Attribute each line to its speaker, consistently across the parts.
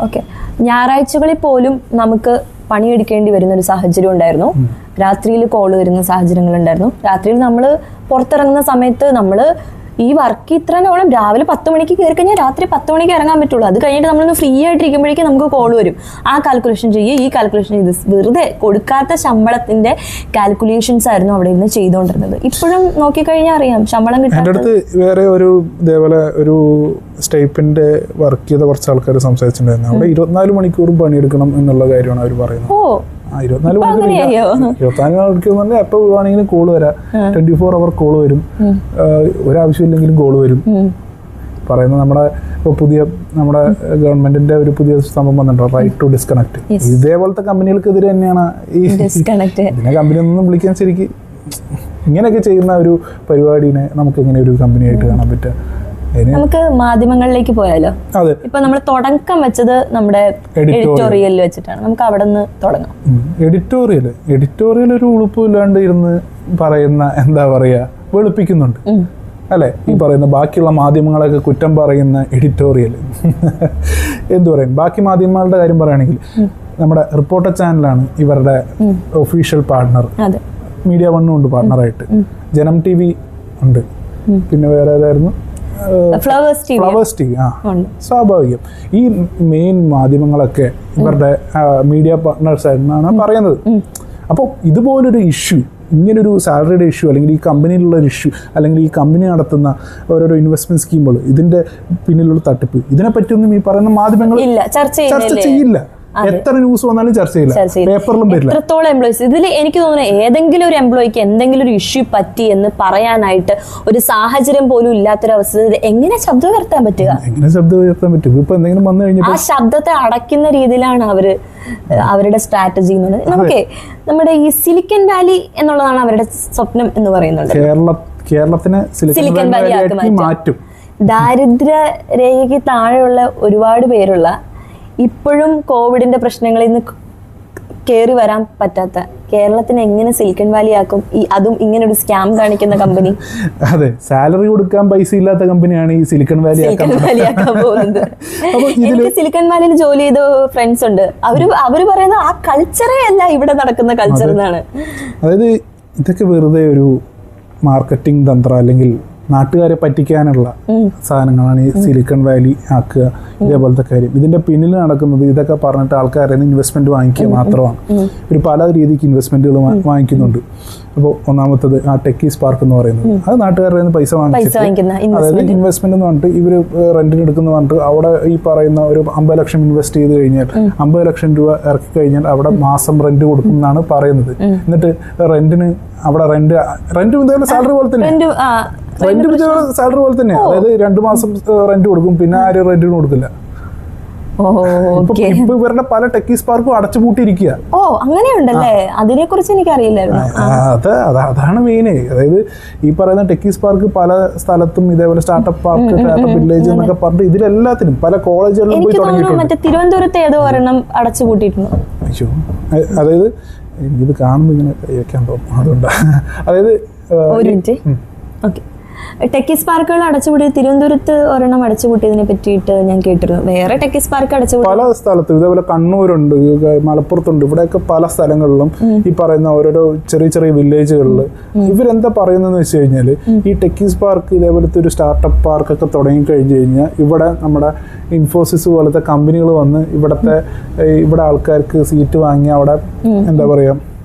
Speaker 1: Okay, ഞായറാഴ്ചകളിൽ പോലും നമുക്ക് പണിയെടുക്കേണ്ടി വരുന്ന ഒരു സാഹചര്യം ഉണ്ടായിരുന്നു. രാത്രിയിൽ കോള് വരുന്ന സാഹചര്യങ്ങൾ ഉണ്ടായിരുന്നു. രാത്രിയിൽ നമ്മൾ പുറത്തിറങ്ങുന്ന സമയത്ത് നമ്മൾ ഈ വർക്ക് ഇത്രയോളം രാവിലെ 10 മണിക്ക് കയറി കഴിഞ്ഞാൽ രാത്രി 10 മണിക്ക് ഇറങ്ങാൻ പറ്റുള്ളൂ. അത് കഴിഞ്ഞിട്ട് നമ്മളൊന്ന് ഫ്രീ ആയിട്ടിരിക്കുമ്പോഴേക്കും നമുക്ക് കോൾ വരും. ആ കാൽക്കുലേഷൻ ചെയ്യുക, ഈ കാൽക്കുലേഷൻ ചെയ്ത് വെറുതെ കൊടുക്കാത്ത ശമ്പളത്തിന്റെ കാൽക്കുലേഷൻസ് ആയിരുന്നു അവിടെ ഇരുന്ന് ചെയ്തുകൊണ്ടിരുന്നത്. ഇപ്പോഴും നോക്കിക്കഴിഞ്ഞാൽ അറിയാം ശമ്പളം കിട്ടാൻ.
Speaker 2: എൻ്റെ അടുത്ത് വേറെ ഒരു ഇതേപോലെ ഒരു സ്റ്റൈപ്പിന്റെ വർക്ക് ചെയ്ത കുറച്ച് ആൾക്കാർ സംസാരിച്ചിട്ടുണ്ടായിരുന്നു. അവിടെ 24 മണിക്കൂറും പണിയെടുക്കണം എന്നുള്ള കാര്യമാണ് അവർ പറയുന്നത്. 24 മണിക്കൂർ എപ്പോൾ വേണമെങ്കിലും കോള് വരാം, 24 hour കോള് വരും, ഒരാവശ്യമില്ലെങ്കിലും കോള് വരും. പറയുന്നത് നമ്മുടെ ഇപ്പോൾ നമ്മുടെ ഗവൺമെന്റിന്റെ ഒരു പുതിയ സംഭവം വന്നിട്ടുണ്ടോ, റൈറ്റ് ടു ഡിസ്കണക്ട്. ഇതേപോലത്തെ കമ്പനികൾക്കെതിരെ തന്നെയാണ് ഇതിനെ കമ്പനിയൊന്നും വിളിക്കാൻ. ശരിക്കും ഇങ്ങനെയൊക്കെ ചെയ്യുന്ന ഒരു പരിപാടിനെ നമുക്ക് എങ്ങനെ ഒരു കമ്പനിയായിട്ട് കാണാൻ പറ്റുക?
Speaker 1: നമുക്ക് മാധ്യമങ്ങളിലേക്ക് പോയാലോ? ഇപ്പൊ നമ്മൾ തുടക്കം വെച്ചത് നമ്മുടെ എഡിറ്റോറിയലിൽ വെച്ചിട്ടാണ്. നമുക്ക് അവിടെ നിന്ന് തുടങ്ങാം.
Speaker 2: എഡിറ്റോറിയൽ ഒരു ഉളുപ്പില്ലാണ്ട് ഇരുന്ന് പറയുന്ന, എന്താ പറയാ, വെളുപ്പിക്കുന്നുണ്ട് അല്ലെ? ഈ പറയുന്ന ബാക്കിയുള്ള മാധ്യമങ്ങളൊക്കെ കുറ്റം പറയുന്ന എഡിറ്റോറിയൽ എന്തു പറയും? ബാക്കി മാധ്യമങ്ങളുടെ കാര്യം പറയുകയാണെങ്കിൽ നമ്മുടെ റിപ്പോർട്ടർ ചാനലാണ് ഇവരുടെ ഒഫീഷ്യൽ പാർട്ണർ. മീഡിയ വണ്ണും ഉണ്ട് പാർട്ണറായിട്ട്, ജനം TV ഉണ്ട്, പിന്നെ വേറെ ഏതായിരുന്നു, ഫ്ലവേഴ്സ് TV. സ്വാഭാവികം. ഈ മെയിൻ മാധ്യമങ്ങളൊക്കെ ഇവരുടെ മീഡിയ പാർട്ട്നേഴ്സ് ആയിരുന്നാണ് പറയുന്നത്. അപ്പോൾ ഇതുപോലൊരു ഇഷ്യൂ, ഇങ്ങനൊരു സാലറിയുടെ ഇഷ്യൂ, അല്ലെങ്കിൽ ഈ കമ്പനിയിലുള്ള ഒരു ഇഷ്യൂ, അല്ലെങ്കിൽ ഈ കമ്പനി നടത്തുന്ന ഓരോരോ ഇൻവെസ്റ്റ്മെന്റ് സ്കീമുകൾ, ഇതിന്റെ പിന്നിലുള്ള തട്ടിപ്പ്, ഇതിനെപ്പറ്റിയൊന്നും ഈ പറയുന്ന മാധ്യമങ്ങൾ ചർച്ച ചെയ്യില്ല. എത്ര ന്യൂസ് വന്നാലും ചർച്ച ചെയ്യില്ല, പേപ്പറിലും വരില്ല.
Speaker 1: എത്രത്തോളം എംപ്ലോയീസ് ഇതിൽ എനിക്ക് തോന്നുന്നു ഏതെങ്കിലും ഒരു എംപ്ലോയിക്ക് എന്തെങ്കിലും ഒരു ഇഷ്യൂ പറ്റി എന്ന് പറയാനായിട്ട് ഒരു സാഹചര്യം പോലും ഇല്ലാത്തൊരവസ്ഥ എങ്ങനെ ശബ്ദം ഉയർത്താൻ പറ്റുക?
Speaker 2: ഇപ്പൊ എന്തെങ്കിലും വന്നു കഴിഞ്ഞാൽ
Speaker 1: ആ ശബ്ദത്തെ അടയ്ക്കുന്ന രീതിയിലാണ് അവരുടെ സ്ട്രാറ്റജി എന്ന് പറയുന്നത്. നമുക്ക് നമ്മുടെ ഈ സിലിക്കൺ വാലി എന്നുള്ളതാണ് അവരുടെ സ്വപ്നം എന്ന് പറയുന്നത്.
Speaker 2: കേരളത്തിനെ സിലിക്കൺ വാലി ആക്കി മാറ്റും.
Speaker 1: ദാരിദ്ര്യ രേഖയ്ക്ക് താഴെയുള്ള ഒരുപാട് പേരുള്ള, ഇപ്പോഴും കോവിഡിന്റെ പ്രശ്നങ്ങളിൽ നിന്ന് കയറി വരാൻ പറ്റാത്ത കേരളത്തിന് എങ്ങനെ സിലിക്കൺ വാലി ആക്കും? അതും ഇങ്ങനെ ഒരു സ്കാം കാണിക്കുന്ന കമ്പനി.
Speaker 2: അതെ, സാലറി കൊടുക്കാൻ പൈസ ഇല്ലാത്ത കമ്പനിയാണ് ഈ സിലിക്കൺ വാലി
Speaker 1: ആക്കാൻ പോകുന്നത്. എനിക്ക് സിലിക്കൺ വാലിയിൽ ജോലി ചെയ്ത ഫ്രണ്ട്സ് ഉണ്ട്. അവര് പറയുന്നത് ആ കൾച്ചറേ അല്ല ഇവിടെ നടക്കുന്ന കൾച്ചർ എന്നാണ്.
Speaker 2: അതായത് ഇതൊക്കെ വെറുതെ ഒരു മാർക്കറ്റിംഗ് തന്ത്രം, അല്ലെങ്കിൽ നാട്ടുകാരെ പറ്റിക്കാനുള്ള സാധനങ്ങളാണ് ഈ സിലിക്കൺ വാലി ആക്കുക, ഇതേപോലത്തെ കാര്യം. ഇതിന്റെ പിന്നിൽ നടക്കുന്നത് ഇതൊക്കെ പറഞ്ഞിട്ട് ആൾക്കാരെ ഇൻവെസ്റ്റ്മെന്റ് വാങ്ങിക്കുക മാത്രമാണ്. ഒരു പല രീതിക്ക് ഇൻവെസ്റ്റ്മെന്റുകൾ വാങ്ങിക്കുന്നുണ്ട്. അപ്പോൾ ഒന്നാമത്തത് ആ ടെക്കി സ്പാർക്ക് എന്ന് പറയുന്നത്, അത് നാട്ടുകാരുടെ നിന്ന് പൈസ വാങ്ങിച്ചിട്ട്, അതായത് ഇൻവെസ്റ്റ്മെന്റ് എന്ന് പറഞ്ഞിട്ട് ഇവര് റെന്റിന് എടുക്കുന്ന പറഞ്ഞിട്ട് അവിടെ ഈ പറയുന്ന ഒരു 50 ലക്ഷം ഇൻവെസ്റ്റ് ചെയ്ത് കഴിഞ്ഞാൽ 50 ലക്ഷം രൂപ ഇറക്കി കഴിഞ്ഞാൽ അവിടെ മാസം റെന്റ് കൊടുക്കും എന്നാണ് പറയുന്നത്. എന്നിട്ട് റെന്റിന് അവിടെ റെന്റ് ഇതേപോലെ സാലറി പോലെ തന്നെ, റെന്റ് സാലറി പോലെ തന്നെ, അതായത് 2 മാസം റെന്റ് കൊടുക്കും, പിന്നെ ആരും റെന്റിന് കൊടുക്കില്ല. ഇപ്പൊ ഇവരുടെ പല ടെക്കി സ്പാർക്കും അടച്ചുപൂട്ടിയിരിക്കുക.
Speaker 1: അങ്ങനെയുണ്ടല്ലേ? അതിനെ കുറിച്ച് എനിക്ക് അറിയില്ലായിരുന്നു.
Speaker 2: അതാണ് മെയിന്. അതായത് ഈ പറയുന്ന ടെക്കി സ്പാർക്ക് പല സ്ഥലത്തും ഇതേപോലെ സ്റ്റാർട്ടപ്പ് പാർക്ക്, സ്റ്റാർട്ടപ്പ് വില്ലേജ് എന്നൊക്കെ പറഞ്ഞിട്ട് ഇതിലെല്ലാത്തിനും പല കോളേജുകളിലും പോയി തുടങ്ങിയിട്ടുണ്ട്.
Speaker 1: തിരുവനന്തപുരത്ത് ഏതോ ഒരെണ്ണം അടച്ചുപൂട്ടിയിട്ടുണ്ട്.
Speaker 2: അയ്യോ, അതായത് എനിക്കിത് കാണുമ്പോൾ ഇങ്ങനെ കഴിക്കാൻ തോന്നും, അതുകൊണ്ടാണ്. അതായത്
Speaker 1: ഒരു മിനിറ്റ്. ഓക്കെ, ടെക്കിസ് പാർക്കുകൾ അടച്ചുപൂട്ടി തിരുവനന്തപുരത്ത് ഒരെണ്ണം അടച്ചുപൂട്ടിയതിനെ പറ്റിയിട്ട് ഞാൻ കേട്ടിരുന്നു. വേറെ ടെക്കിസ് പാർക്ക് അടച്ചുപൂട്ടി
Speaker 2: പല സ്ഥലത്തും, ഇതേപോലെ കണ്ണൂരുണ്ട്, മലപ്പുറത്തുണ്ട്, ഇവിടെയൊക്കെ പല സ്ഥലങ്ങളിലും ഈ പറയുന്ന ഓരോരോ ചെറിയ ചെറിയ വില്ലേജുകളിൽ ഇവരെന്താ പറയുന്നതെന്ന് വെച്ച് കഴിഞ്ഞാൽ, ഈ ടെക്കിസ് പാർക്ക് ഇതേപോലത്തെ ഒരു സ്റ്റാർട്ടപ്പ് പാർക്കൊക്കെ തുടങ്ങി കഴിഞ്ഞു കഴിഞ്ഞാൽ ഇവിടെ നമ്മുടെ ഇൻഫോസിസ് പോലത്തെ കമ്പനികൾ വന്ന് ഇവിടെ ആൾക്കാർക്ക് സീറ്റ് വാങ്ങി അവിടെ എന്താ പറയുക,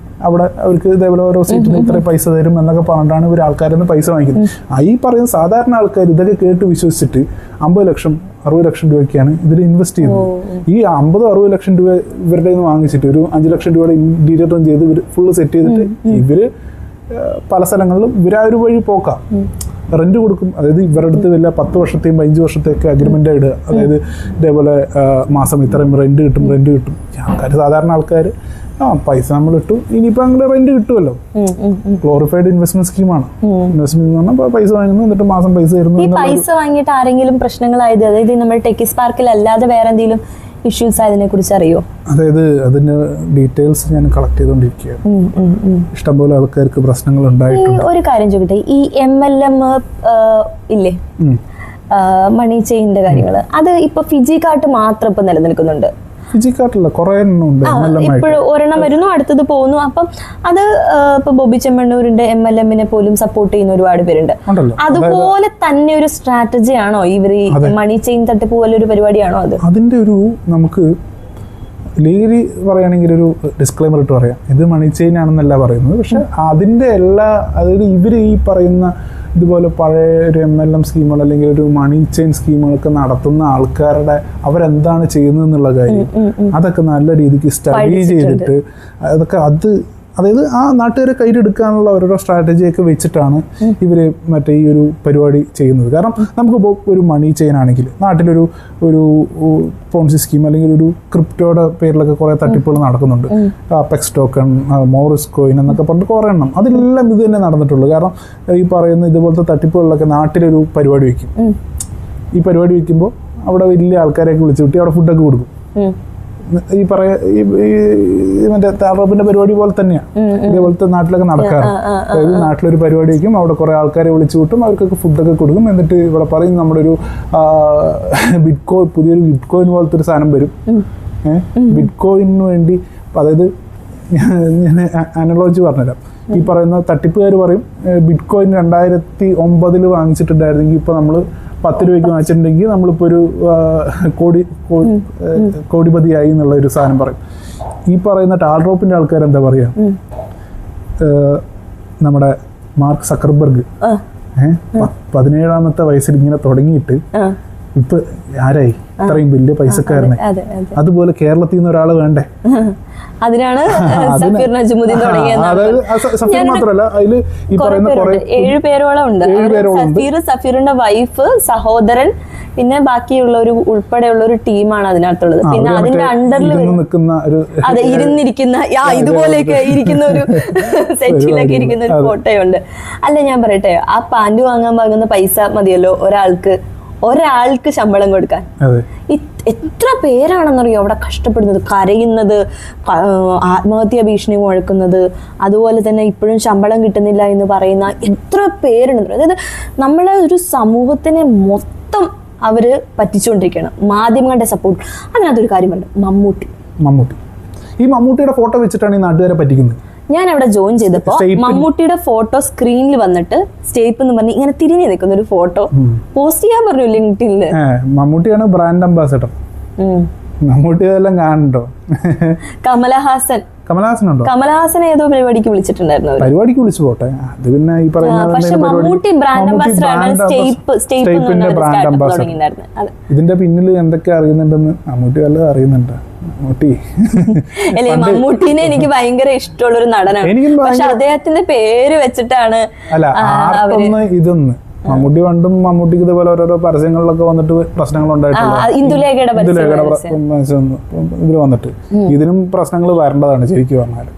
Speaker 2: അവിടെ അവർക്ക് ഇതേപോലെ ഓരോ സീറ്റിന് ഇത്ര പൈസ തരും എന്നൊക്കെ പറഞ്ഞിട്ടാണ് ഇവർ ആൾക്കാരിൽ നിന്ന് പൈസ വാങ്ങിക്കുന്നത്. ഈ പറയുന്ന സാധാരണ ആൾക്കാർ ഇതൊക്കെ കേട്ട് വിശ്വസിച്ചിട്ട് 50 ലക്ഷം 60 ലക്ഷം രൂപയ്ക്കാണ് ഇതിൽ ഇൻവെസ്റ്റ് ചെയ്യുന്നത്. ഈ 50-60 ലക്ഷം രൂപ ഇവരുടെ നിന്ന് വാങ്ങിച്ചിട്ട് ഒരു 5 ലക്ഷം രൂപയുടെ ഇന്റീരിയർ ചെയ്ത് ഇവർ ഫുള്ള് സെറ്റ് ചെയ്തിട്ട് ഇവര് പല സ്ഥലങ്ങളിലും ഇവരൊരു വഴി പോക്കാം, റെന്റ് കൊടുക്കും. അതായത് ഇവരുടെ അടുത്ത് വല്ല 10 വർഷത്തെയും 5 വർഷത്തെയൊക്കെ അഗ്രിമെന്റ് ഇടുക. അതായത് ഇതേപോലെ മാസം ഇത്രയും റെന്റ് കിട്ടും. ആൾക്കാർ, സാധാരണ ആൾക്കാർ പൈസ നമ്മൾ ഇട്ടു, ഇനിയിപ്പോ അങ്ങനെ റെന്റ് കിട്ടുമല്ലോ. ഗ്ലോറിഫൈഡ് ഇൻവെസ്റ്റ്മെന്റ് സ്കീമാണ്. ഇൻവെസ്റ്റ്മെന്റ് എന്ന് പറഞ്ഞാൽ പൈസ വാങ്ങുന്നു, എന്നിട്ട് മാസം പൈസ തരുന്നു.
Speaker 1: ഈ പൈസ വാങ്ങിയിട്ട് ആരെങ്കിലും പ്രശ്നങ്ങളായത്, അതായത് നമ്മുടെ ടെക്കിസ് പാർക്കിൽ അല്ലാതെ വേറെ എന്തെങ്കിലും ഇഷ്യൂസ് അതിനെ കുറിച്ച് അറിയോ?
Speaker 2: അതായത് അതിന്റെ ഡീറ്റെയിൽസ് ഞാൻ കളക്ട് ചെയ്തോണ്ടിരിക്കുകയാണ്. ഇഷ്ടംപോലെ ആൾക്കാർക്ക് പ്രശ്നങ്ങൾ ഉണ്ടായിട്ടുണ്ട്.
Speaker 1: ഒരു കാര്യം ചോദിക്കട്ടെ, ഈ MLM ഇല്ലേ, മണി ചെയിൻ്റെ കാര്യങ്ങൾ, അത് ഇപ്പൊ ഫിജി കാർട്ട് മാത്രം ഇപ്പൊ നിലനിൽക്കുന്നുണ്ട്.
Speaker 2: ഫിജിക്കാട്ടില്ല, കുറെ എണ്ണം ഉണ്ട്.
Speaker 1: ഇപ്പോഴും ഒരെണ്ണം വരുന്നു, അടുത്തത് പോകുന്നു. അപ്പം അത് ഇപ്പൊ ബോബി ചെമ്മണ്ണൂരിന്റെ MLM-നെ പോലും സപ്പോർട്ട് ചെയ്യുന്ന ഒരുപാട് പേരുണ്ട്. അതുപോലെ തന്നെ ഒരു സ്ട്രാറ്റജി ആണോ ഇവർ ഈ മണി ചെയിൻ തട്ടിപ്പ് പോലെ ഒരു പരിപാടിയാണോ അത്?
Speaker 2: അതിന്റെ ഒരു നമുക്ക് ലീഗലി പറയുകയാണെങ്കിൽ ഒരു ഡിസ്ക്ലൈമർ ഇട്ട് പറയാം, ഇത് മണി ചെയിൻ ആണെന്നല്ല പറയുന്നത്. പക്ഷെ അതിന്റെ എല്ലാ, അതായത് ഇവർ ഈ പറയുന്ന ഇതുപോലെ പഴയ ഒരു MLM സ്കീമുകൾ അല്ലെങ്കിൽ ഒരു മണി ചെയിൻ സ്കീമുകളൊക്കെ നടത്തുന്ന ആൾക്കാരുടെ അവരെന്താണ് ചെയ്യുന്നത് എന്നുള്ള കാര്യം അതൊക്കെ നല്ല രീതിക്ക് സ്റ്റഡി ചെയ്തിട്ട് അതൊക്കെ അതായത് ആ നാട്ടുകാരെ കയ്യിലെടുക്കാനുള്ള ഓരോരോ സ്ട്രാറ്റജിയൊക്കെ വെച്ചിട്ടാണ് ഇവർ മറ്റേ ഈ ഒരു പരിപാടി ചെയ്യുന്നത്. കാരണം നമുക്കിപ്പോൾ ഒരു മണി ചെയിൻ ആണെങ്കിൽ നാട്ടിലൊരു പോൺസി സ്കീം അല്ലെങ്കിൽ ഒരു ക്രിപ്റ്റോയുടെ പേരിലൊക്കെ കുറേ തട്ടിപ്പുകൾ നടക്കുന്നുണ്ട്. അപെക്സ് ടോക്കൺ, മോറിസ് കോയിൻ എന്നൊക്കെ പറഞ്ഞിട്ട് കുറേ എണ്ണം, അതിലെല്ലാം ഇത് തന്നെ നടന്നിട്ടുള്ളൂ. കാരണം ഈ പറയുന്ന ഇതുപോലത്തെ തട്ടിപ്പുകളിലൊക്കെ നാട്ടിലൊരു പരിപാടി വയ്ക്കും. ഈ പരിപാടി വയ്ക്കുമ്പോൾ അവിടെ വലിയ ആൾക്കാരെയൊക്കെ വിളിച്ചു കൂട്ടി അവിടെ ഫുഡൊക്കെ കൊടുക്കും. ഈ മറ്റേ താറോപ്പിന്റെ പരിപാടി പോലെ തന്നെയാണ് ഇതേപോലത്തെ നാട്ടിലൊക്കെ നടക്കാറ്. അതായത് നാട്ടിലൊരു പരിപാടി വയ്ക്കും, അവിടെ കുറെ ആൾക്കാരെ വിളിച്ചു കൂട്ടും, അവർക്കൊക്കെ ഫുഡൊക്കെ കൊടുക്കും. എന്നിട്ട് ഇവിടെ പറയും നമ്മുടെ ഒരു പുതിയൊരു ബിറ്റ്കോയിൻ പോലത്തെ ഒരു സാധനം വരും. ബിറ്റ്കോയിനു വേണ്ടി, അതായത് ഞാൻ അനലോജി പറഞ്ഞുതരാം. ഈ പറയുന്ന തട്ടിപ്പുകാർ പറയും ബിറ്റ്കോയിൻ 2009 വാങ്ങിച്ചിട്ടുണ്ടായിരുന്നെങ്കിൽ ഇപ്പൊ നമ്മൾ 10 രൂപയ്ക്ക് വാങ്ങിച്ചിട്ടുണ്ടെങ്കിൽ നമ്മളിപ്പോൾ ഒരു കോടിപതിയായി എന്നുള്ള ഒരു സാധനം പറയും. ഈ പറയുന്ന ടാൽഡ്രോപ്പിന്റെ ആൾക്കാർ എന്താ പറയാ, നമ്മുടെ മാർക്ക് സക്കർബർഗ് 17ാമത്തെ വയസ്സിൽ ഇങ്ങനെ തുടങ്ങിയിട്ട് ഇപ്പൊ ആരായി ഇത്രയും വലിയ പൈസക്കാരനെ. അതുപോലെ കേരളത്തിൽ നിന്ന് ഒരാള് വേണ്ടേ?
Speaker 1: അതിനാണ്
Speaker 2: സഫീർ മാത്രമല്ല, അതില് ഈ പറയുന്ന
Speaker 1: 7 പേരോളം ഉണ്ട്. സഫീറിന്റെ വൈഫ്, സഹോദരൻ, പിന്നെ ബാക്കിയുള്ളവർ ഉൾപ്പെടെയുള്ള ഒരു ടീമാണ് അതിനകത്തുള്ളത്. പിന്നെ അതിന്റെ അണ്ടറിൽ
Speaker 2: നിൽക്കുന്ന ഒരു
Speaker 1: ഇരുന്നിരിക്കുന്ന ഇതുപോലെയൊക്കെ ഇരിക്കുന്ന ഒരു സെറ്റിലൊക്കെ ഇരിക്കുന്ന ഒരു ഫോട്ടോയുണ്ട്. അല്ല ഞാൻ പറയട്ടെ, ആ പാന്റ് വാങ്ങാൻ വാങ്ങുന്ന പൈസ മതിയല്ലോ ഒരാൾക്ക് ശമ്പളം കൊടുക്കാൻ. എത്ര പേരാണെന്നറിയോ അവിടെ കഷ്ടപ്പെടുന്നത്, കരയുന്നത്, ആത്മഹത്യാ ഭീഷണി മുഴക്കുന്നത്, അതുപോലെ തന്നെ ഇപ്പോഴും ശമ്പളം കിട്ടുന്നില്ല എന്ന് പറയുന്ന എത്ര പേരുണ്ട്. അതായത് നമ്മളെ ഒരു സമൂഹത്തിനെ മൊത്തം അവര് പറ്റിച്ചുകൊണ്ടിരിക്കുകയാണ്. മാധ്യമങ്ങളുടെ സപ്പോർട്ട്. അതിനകത്തൊരു കാര്യമുണ്ട്, മമ്മൂട്ടി.
Speaker 2: ഈ മമ്മൂട്ടിയുടെ ഫോട്ടോ വെച്ചിട്ടാണ് ഈ നാട്ടുകാരെ പറ്റിക്കുന്നത്.
Speaker 1: ഞാൻ അവിടെ ജോയിൻ ചെയ്തപ്പോ മമ്മൂട്ടിയുടെ ഫോട്ടോ സ്ക്രീനിൽ വന്നിട്ട് സ്റ്റേപ്പ് എന്ന് പറഞ്ഞ് ഇങ്ങനെ തിരിഞ്ഞു നിൽക്കുന്ന ഒരു ഫോട്ടോ പോസ്റ്റ് ചെയ്യാൻ പറഞ്ഞു ലിങ്ക്ഡിനില്.
Speaker 2: മമ്മൂട്ടിയാണ് ബ്രാൻഡ് അംബാസഡർ. മമ്മൂട്ടി അതെല്ലാം കാണണ്ടോ? കമലഹാസനുണ്ടോ?
Speaker 1: കമലഹാസൻ ഏതോ പരിപാടിക്ക് വിളിച്ചിട്ടുണ്ടായിരുന്നു.
Speaker 2: പരിപാടിക്ക് വിളിച്ചു പോട്ടെ, അത് പിന്നെ ഈ പറയുന്ന
Speaker 1: മമ്മൂട്ടി ബ്രാൻഡ് അംബാസഡർ.
Speaker 2: ഇതിന്റെ പിന്നിൽ എന്തൊക്കെ അറിയുന്നുണ്ടെന്ന് മമ്മൂട്ടി വല്ലതും അറിയുന്നുണ്ടോ?
Speaker 1: മമ്മൂട്ടിനെ എനിക്ക് ഭയങ്കര ഇഷ്ടമുള്ള ഒരു നടനാണ്. പക്ഷെ അദ്ദേഹത്തിന്റെ പേര് വെച്ചിട്ടാണ്
Speaker 2: ഇതൊന്ന് മമ്മൂട്ടി പണ്ടും മമ്മൂട്ടിക്ക് ഇതുപോലെ ഓരോരോ പരസ്യങ്ങളിലൊക്കെ വന്നിട്ട് പ്രശ്നങ്ങൾ
Speaker 1: ഇന്ദുലേഖയുടെ
Speaker 2: ഇതിൽ വന്നിട്ട് ഇതിനും പ്രശ്നങ്ങൾ വരേണ്ടതാണ് ശരിക്കും പറഞ്ഞാൽ.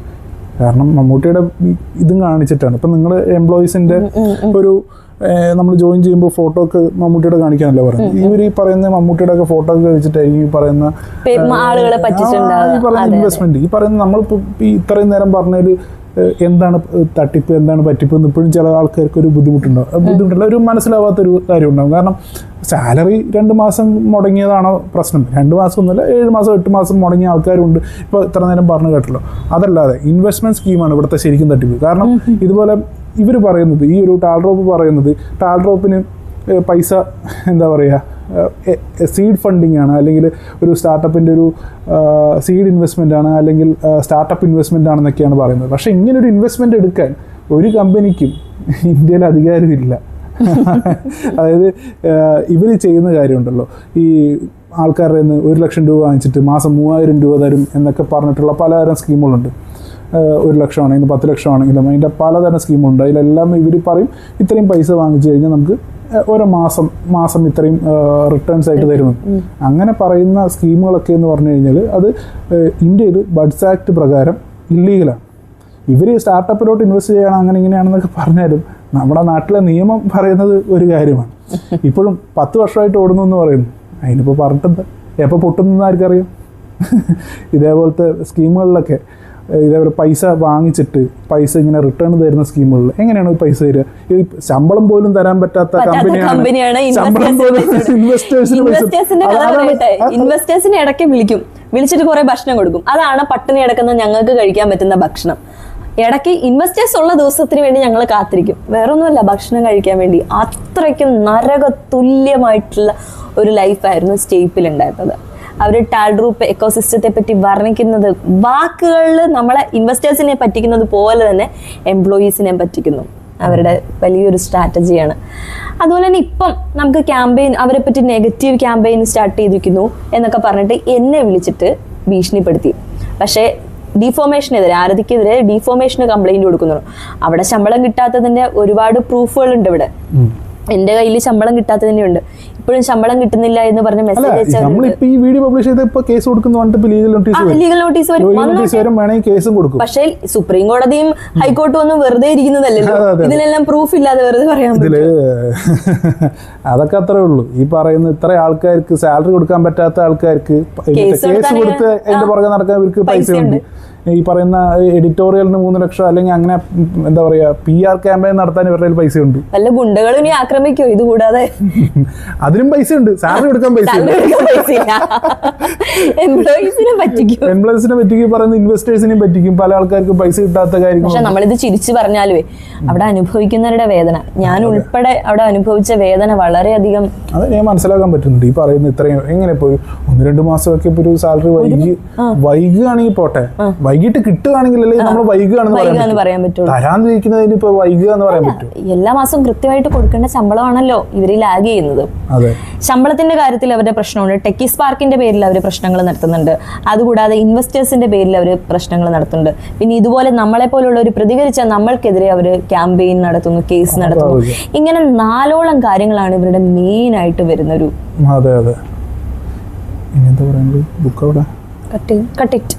Speaker 2: കാരണം മമ്മൂട്ടിയുടെ ഇതും കാണിച്ചിട്ടാണ്. ഇപ്പൊ നിങ്ങൾ എംപ്ലോയീസിന്റെ ഒരു നമ്മൾ ജോയിൻ ചെയ്യുമ്പോൾ ഫോട്ടോ ഒക്കെ മമ്മൂട്ടിയുടെ കാണിക്കാനല്ലേ പറയുന്നത്. ഇവർ ഈ പറയുന്ന മമ്മൂട്ടിയുടെ ഒക്കെ ഫോട്ടോ ഒക്കെ വെച്ചിട്ടായിരിക്കും ഈ പറയുന്ന ഇൻവെസ്റ്റ്മെന്റ്. ഈ പറയുന്ന നമ്മളിപ്പോ ഈ ഇത്രയും നേരം പറഞ്ഞതിൽ എന്താണ് തട്ടിപ്പ്, എന്താണ് പറ്റിപ്പ് എന്ന് ഇപ്പോഴും ചില ആൾക്കാർക്ക് ഒരു ബുദ്ധിമുട്ടുള്ള ഒരു മനസ്സിലാവാത്തൊരു കാര്യം ഉണ്ടാകും. കാരണം സാലറി 2 മാസം മുടങ്ങിയതാണോ പ്രശ്നം? 2 മാസം ഒന്നുമില്ല, 7 മാസം 8 മാസം മുടങ്ങിയ ആൾക്കാരുണ്ട്. ഇപ്പോൾ ഇത്ര നേരം പറഞ്ഞു കേട്ടല്ലോ. അതല്ലാതെ ഇൻവെസ്റ്റ്മെന്റ് സ്കീമാണ് ഇവിടുത്തെ ശരിക്കും തട്ടിപ്പ്. കാരണം ഇതുപോലെ ഇവർ പറയുന്നത്, ഈ ഒരു ടാൽഡ്രോപ്പ് പറയുന്നത്, ടാൽഡ്രോപ്പിന് പൈസ എന്താ പറയുക, സീഡ് ഫണ്ടിങ് ആണ്, അല്ലെങ്കിൽ ഒരു സ്റ്റാർട്ടപ്പിൻ്റെ ഒരു സീഡ് ഇൻവെസ്റ്റ്മെൻ്റ് ആണ്, അല്ലെങ്കിൽ സ്റ്റാർട്ടപ്പ് ഇൻവെസ്റ്റ്മെൻ്റ് ആണെന്നൊക്കെയാണ് പറയുന്നത്. പക്ഷേ ഇങ്ങനൊരു ഇൻവെസ്റ്റ്മെൻ്റ് എടുക്കാൻ ഒരു കമ്പനിക്കും ഇന്ത്യയിൽ അധികാരമില്ല. അതായത് ഇവർ ചെയ്യുന്ന കാര്യമുണ്ടല്ലോ, ഈ ആൾക്കാരുടെ നിന്ന് 1 ലക്ഷം രൂപ വാങ്ങിച്ചിട്ട് മാസം 3000 രൂപ തരും എന്നൊക്കെ പറഞ്ഞിട്ടുള്ള പലതരം സ്കീമുകളുണ്ട്. 1 ലക്ഷം ആണെങ്കിലും 10 ലക്ഷം ആണെങ്കിലും അതിൻ്റെ പലതരം സ്കീമുണ്ട്. അതിലെല്ലാം ഇവർ പറയും ഇത്രയും പൈസ വാങ്ങിച്ചു കഴിഞ്ഞാൽ നമുക്ക് ഓരോ മാസം ഇത്രയും റിട്ടേൺസ് ആയിട്ട് തരുന്നു. അങ്ങനെ പറയുന്ന സ്കീമുകളൊക്കെ എന്ന് പറഞ്ഞു കഴിഞ്ഞാൽ അത് ഇന്ത്യയിൽ ബഡ്സ് ആക്ട് പ്രകാരം ഇല്ലീഗലാണ്. ഇവർ സ്റ്റാർട്ടപ്പിലോട്ട് ഇൻവെസ്റ്റ് ചെയ്യണം അങ്ങനെ ഇങ്ങനെയാണെന്നൊക്കെ പറഞ്ഞാലും നമ്മുടെ നാട്ടിലെ നിയമം പറയുന്നത് ഒരു കാര്യമാണ്. ഇപ്പോഴും 10 വർഷമായിട്ട് ഓടുന്നു എന്ന് പറയുന്നു. അതിനിപ്പോൾ പറഞ്ഞിട്ട് എപ്പോൾ പൊട്ടുന്ന ആർക്കറിയാം? ഇതേപോലത്തെ സ്കീമുകളിലൊക്കെ ഇതേപോലെ പൈസ വാങ്ങിച്ചിട്ട് പൈസ ഇങ്ങനെ റിട്ടേൺ തരുന്ന സ്കീമുകളിൽ എങ്ങനെയാണ് ഈ പൈസ തരിക? ഈ ശമ്പളം പോലും തരാൻ പറ്റാത്ത കമ്പനിയാണ് ശമ്പളം പോലും
Speaker 1: ഇൻവെസ്റ്റേഴ്സിനെ ഇടയ്ക്ക് വിളിച്ചിട്ട് കുറെ ഭക്ഷണം കൊടുക്കും. അതാണ് പട്ടിണി കിടക്കുന്ന ഞങ്ങൾക്ക് കഴിക്കാൻ പറ്റുന്ന ഭക്ഷണം. ഇടയ്ക്ക് ഇൻവെസ്റ്റേഴ്സ് ഉള്ള ദിവസത്തിന് വേണ്ടി ഞങ്ങൾ കാത്തിരിക്കും, വേറൊന്നുമല്ല, ഭക്ഷണം കഴിക്കാൻ വേണ്ടി. അത്രയ്ക്കും നരക തുല്യമായിട്ടുള്ള ഒരു ലൈഫായിരുന്നു സ്റ്റേപ്പിൽ ഉണ്ടായിരുന്നത്. അവർ ടാൽ ഗ്രൂപ്പ് എക്കോസിസ്റ്റത്തെ പറ്റി വർണ്ണിക്കുന്നത് വാക്കുകളിൽ നമ്മളെ ഇൻവെസ്റ്റേഴ്സിനെ പറ്റിക്കുന്നത് പോലെ തന്നെ എംപ്ലോയീസിനെ പറ്റിക്കുന്നു. അവരുടെ വലിയൊരു സ്ട്രാറ്റജിയാണ്. അതുപോലെ തന്നെ ഇപ്പം നമുക്ക് ക്യാമ്പയിൻ, അവരെ പറ്റി നെഗറ്റീവ് ക്യാമ്പയിൻ സ്റ്റാർട്ട് ചെയ്തിരിക്കുന്നു എന്നൊക്കെ പറഞ്ഞിട്ട് എന്നെ വിളിച്ചിട്ട് ഭീഷണിപ്പെടുത്തി. പക്ഷേ ഡിഫോമേഷനെതിരെ, ആരതിക്കെതിരെ ഡിഫോമേഷന് കംപ്ലൈന്റ് കൊടുക്കുന്നു. അവിടെ ശമ്പളം കിട്ടാത്തതിന്റെ ഒരുപാട് പ്രൂഫുകളുണ്ട്. ഇവിടെ എന്റെ കയ്യിൽ ശമ്പളം കിട്ടാത്തതിന്റെ ഉണ്ട്. ഇപ്പോഴും ശമ്പളം കിട്ടുന്നില്ല എന്ന് പറഞ്ഞ മെസ്സേജ് ലീഗൽ നോട്ടീസ് വരും. പക്ഷേ സുപ്രീം കോടതിയും ഹൈക്കോർട്ടും ഒന്നും വെറുതെ ഇരിക്കുന്നതല്ലല്ലോ. ഇതിനെല്ലാം പ്രൂഫ് ഇല്ലാതെ വെറുതെ പറയാൻ പറ്റില്ല.
Speaker 2: അതൊക്കെ അത്രേ ഉള്ളൂ. ഈ പറയുന്ന ഇത്ര ആൾക്കാർക്ക് സാലറി കൊടുക്കാൻ പറ്റാത്ത ആൾക്കാർക്ക് കേസ് കൊടുത്ത് അതിന്റെ പുറകെ നടക്കാൻ ഇവർക്ക് പൈസ ഉണ്ട്. ഈ പറയുന്ന എഡിറ്റോറിയലിന് 3 ലക്ഷം അല്ലെങ്കിൽ അങ്ങനെ എന്താ പറയാ PR ക്യാമ്പയിൻ നടത്താൻ ഇവരുടെ പൈസ ഉണ്ട്.
Speaker 1: വല്ല ഗുണ്ടകളും ഇനി ആക്രമിക്കോ ഇത് കൂടാതെ?
Speaker 2: അതിനും പൈസ ഉണ്ട്, സാലറി കൊടുക്കാൻ പൈസ ഉണ്ട്.
Speaker 1: എംപ്ലോയീസിനെ പറ്റിക്കും,
Speaker 2: പറയുന്ന ഇൻവെസ്റ്റേഴ്സിനെയും പറ്റിക്കും. പല ആൾക്കാർക്ക് പൈസ കിട്ടാത്ത കാര്യം.
Speaker 1: പക്ഷെ നമ്മളിത് ചിരിച്ചു പറഞ്ഞാലുവേ അവിടെ അനുഭവിക്കുന്നവരുടെ വേദന, ഞാൻ ഉൾപ്പെടെ അവിടെ അനുഭവിച്ച വേദന വളരെയധികം
Speaker 2: അത് ഞാൻ മനസ്സിലാക്കാൻ പറ്റുന്നുണ്ട്. ഈ പറയുന്ന ഇത്രയും എങ്ങനെ പോയി 1-2 മാസമൊക്കെ ഇപ്പൊ ഒരു സാലറി വൈകുകയാണെങ്കിൽ പോട്ടെ, വൈകിട്ട് കിട്ടുകയാണെങ്കിൽ നമ്മൾ വൈകുകയാണെന്ന് പറയാൻ പറ്റും. തരാതിരിക്കുന്നതിന് ഇപ്പൊ വൈകുക എന്ന് പറയാൻ പറ്റും.
Speaker 1: എല്ലാ മാസവും കൃത്യമായിട്ട് കൊടുക്കേണ്ട ശമ്പളമാണല്ലോ ഇവര് ലാഗ് ചെയ്യുന്നത്. ശമ്പളത്തിന്റെ കാര്യത്തിൽ അവരുടെ പ്രശ്നമുണ്ട്. ടെക്കീസ് പാർക്കിന്റെ പേരിൽ അവർ പ്രശ്നങ്ങൾ നടത്തുന്നുണ്ട്. അതുകൂടാതെ ഇൻവെസ്റ്റേഴ്സിന്റെ പേരിൽ അവർ പ്രശ്നങ്ങൾ നടത്തുന്നുണ്ട്. പിന്നെ ഇതുപോലെ നമ്മളെ പോലുള്ളവർ പ്രതികരിച്ച നമ്മൾക്കെതിരെ അവർ ക്യാമ്പയിൻ നടത്തുന്നു, കേസ് നടത്തുന്നു. ഇങ്ങനെ 4ഓളം കാര്യങ്ങളാണ് ഇവരുടെ മെയിൻ ആയിട്ട് വരുന്നൊരു.
Speaker 2: അതെ അതെ. ബുക്ക് അവിടെ
Speaker 1: കട്ട് ഇറ്റ്.